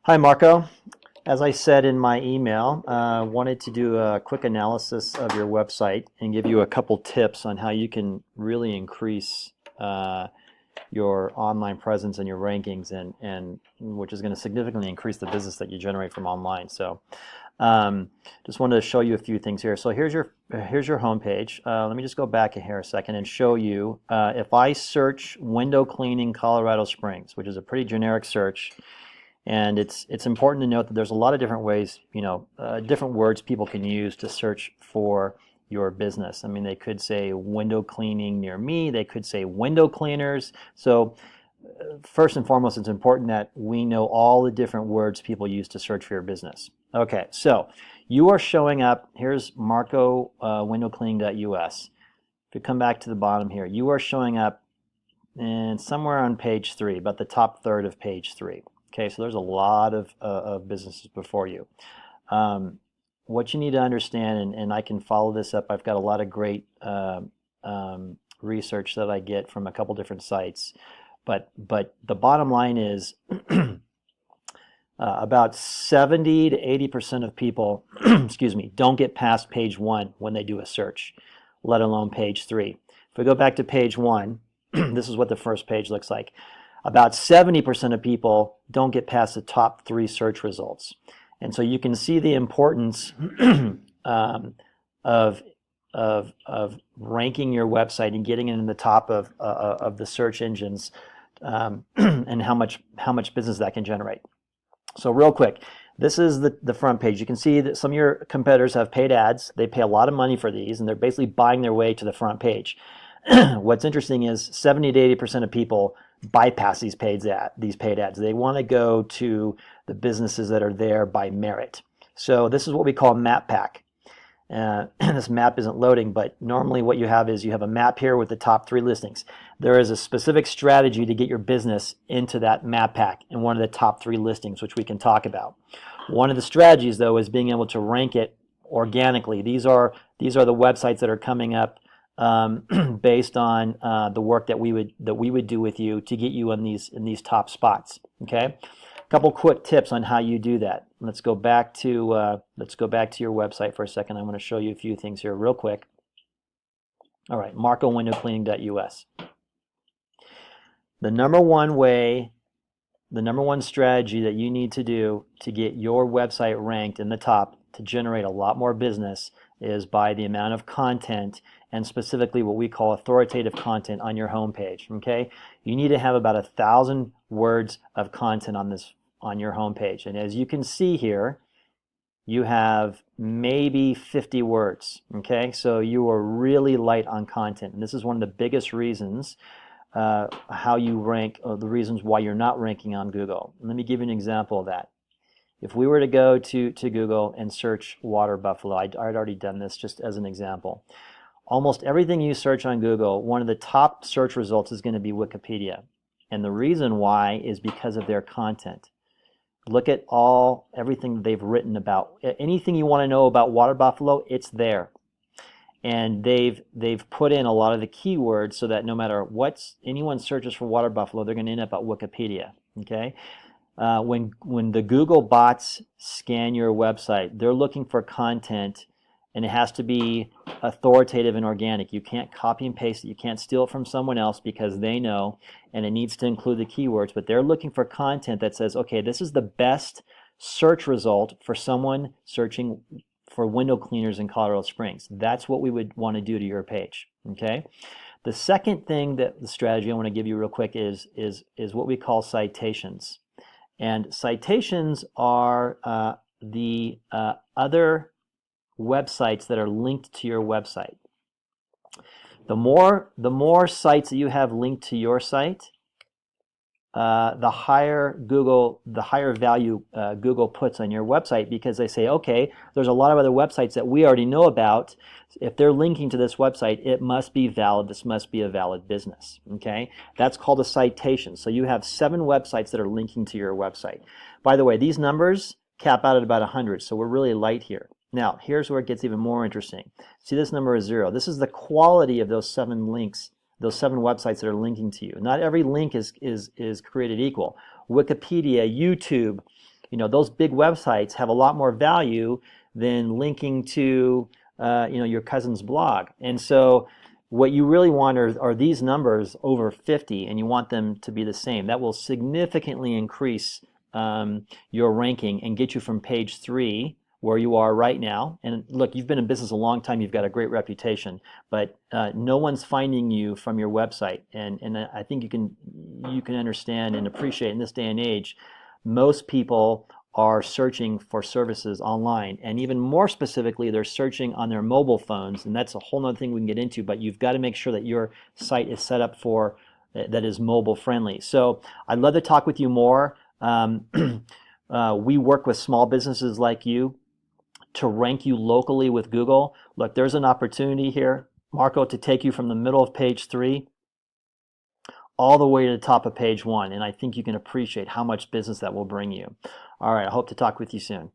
Hi, Marco. As I said in my email, wanted to do a quick analysis of your website and give you a couple tips on how you can really increase your online presence and your rankings, and which is going to significantly increase the business that you generate from online. So, just wanted to show you a few things here. So here's your homepage. Let me just go back here a second and show you. If I search window cleaning Colorado Springs, which is a pretty generic search. And it's important to note that there's a lot of different ways, different words people can use to search for your business. I mean, they could say window cleaning near me. They could say window cleaners. So first and foremost, it's important that we know all the different words people use to search for your business. Okay, so you are showing up. Here's Marco windowcleaning.us. If you come back to the bottom here, you are showing up and somewhere on page 3, about the top third of page 3. Okay, so there's a lot of businesses before you. What you need to understand, and I can follow this up, I've got a lot of great research that I get from a couple different sites, but the bottom line is about 70 to 80% of people, excuse me, don't get past page 1 when they do a search, let alone page 3. If we go back to page 1, this is what the first page looks like. About 70% of people don't get past the top 3 search results. And so you can see the importance of ranking your website and getting it in the top of the search engines, and how much business that can generate. So real quick, this is the front page. You can see that some of your competitors have paid ads. They pay a lot of money for these, and they're basically buying their way to the front page. What's interesting is 70 to 80% of people bypass these paid ads. They want to go to the businesses that are there by merit. So this is what we call map pack. This map isn't loading, but normally what you have is you have a map here with the top 3 listings. There is a specific strategy to get your business into that map pack in one of the top 3 listings, which we can talk about. One of the strategies, though, is being able to rank it organically. These are the websites that are coming up based on the work that we would do with you to get you in these top spots. Okay, a couple quick tips on how you do that. Let's go back to your website for a second. I want to show you a few things here real quick. All right, marcowindowcleaning.us. The number one strategy that you need to do to get your website ranked in the top to generate a lot more business is by the amount of content, and specifically what we call authoritative content on your homepage. Okay, you need to have about 1,000 words of content on your homepage, and as you can see here, you have maybe 50 words. Okay, so you are really light on content, and this is one of the biggest reasons how you rank, or the reasons why you're not ranking on Google. Let me give you an example of that. If we were to go to Google and search water buffalo, I'd already done this just as an example. Almost everything you search on Google, one of the top search results is going to be Wikipedia. And the reason why is because of their content. Look at everything they've written about. Anything you want to know about water buffalo, it's there. And they've put in a lot of the keywords so that no matter what anyone searches for water buffalo, they're going to end up at Wikipedia. Okay? When the Google bots scan your website, they're looking for content, and it has to be authoritative and organic. You can't copy and paste it. You can't steal it from someone else because they know, and it needs to include the keywords. But they're looking for content that says, okay, this is the best search result for someone searching for window cleaners in Colorado Springs. That's what we would want to do to your page. Okay. The second thing, that the strategy I want to give you real quick is what we call citations. And citations are the other websites that are linked to your website. The more sites that you have linked to your site, the higher value Google puts on your website, because they say, okay, there's a lot of other websites that we already know about. If they're linking to this website, it must be valid. This must be a valid business. Okay, that's called a citation. So you have 7 websites that are linking to your website. By the way, these numbers cap out at about 100, so we're really light here. Now, here's where it gets even more interesting. See, this number is 0. This is the quality of those 7 links, those 7 websites that are linking to you. Not every link is created equal. Wikipedia, YouTube, those big websites have a lot more value than linking to your cousin's blog. And so what you really want are these numbers over 50, and you want them to be the same. That will significantly increase your ranking and get you from page 3, where you are right now. And look, you've been in business a long time, you've got a great reputation, but no one's finding you from your website. And I think you can understand and appreciate in this day and age, most people are searching for services online, and even more specifically, they're searching on their mobile phones, and that's a whole nother thing we can get into, but you've got to make sure that your site is set up for that is mobile friendly. So I'd love to talk with you more. We work with small businesses like you to rank you locally with Google. Look, there's an opportunity here, Marco, to take you from the middle of page 3 all the way to the top of page 1, and I think you can appreciate how much business that will bring you. All right, I hope to talk with you soon.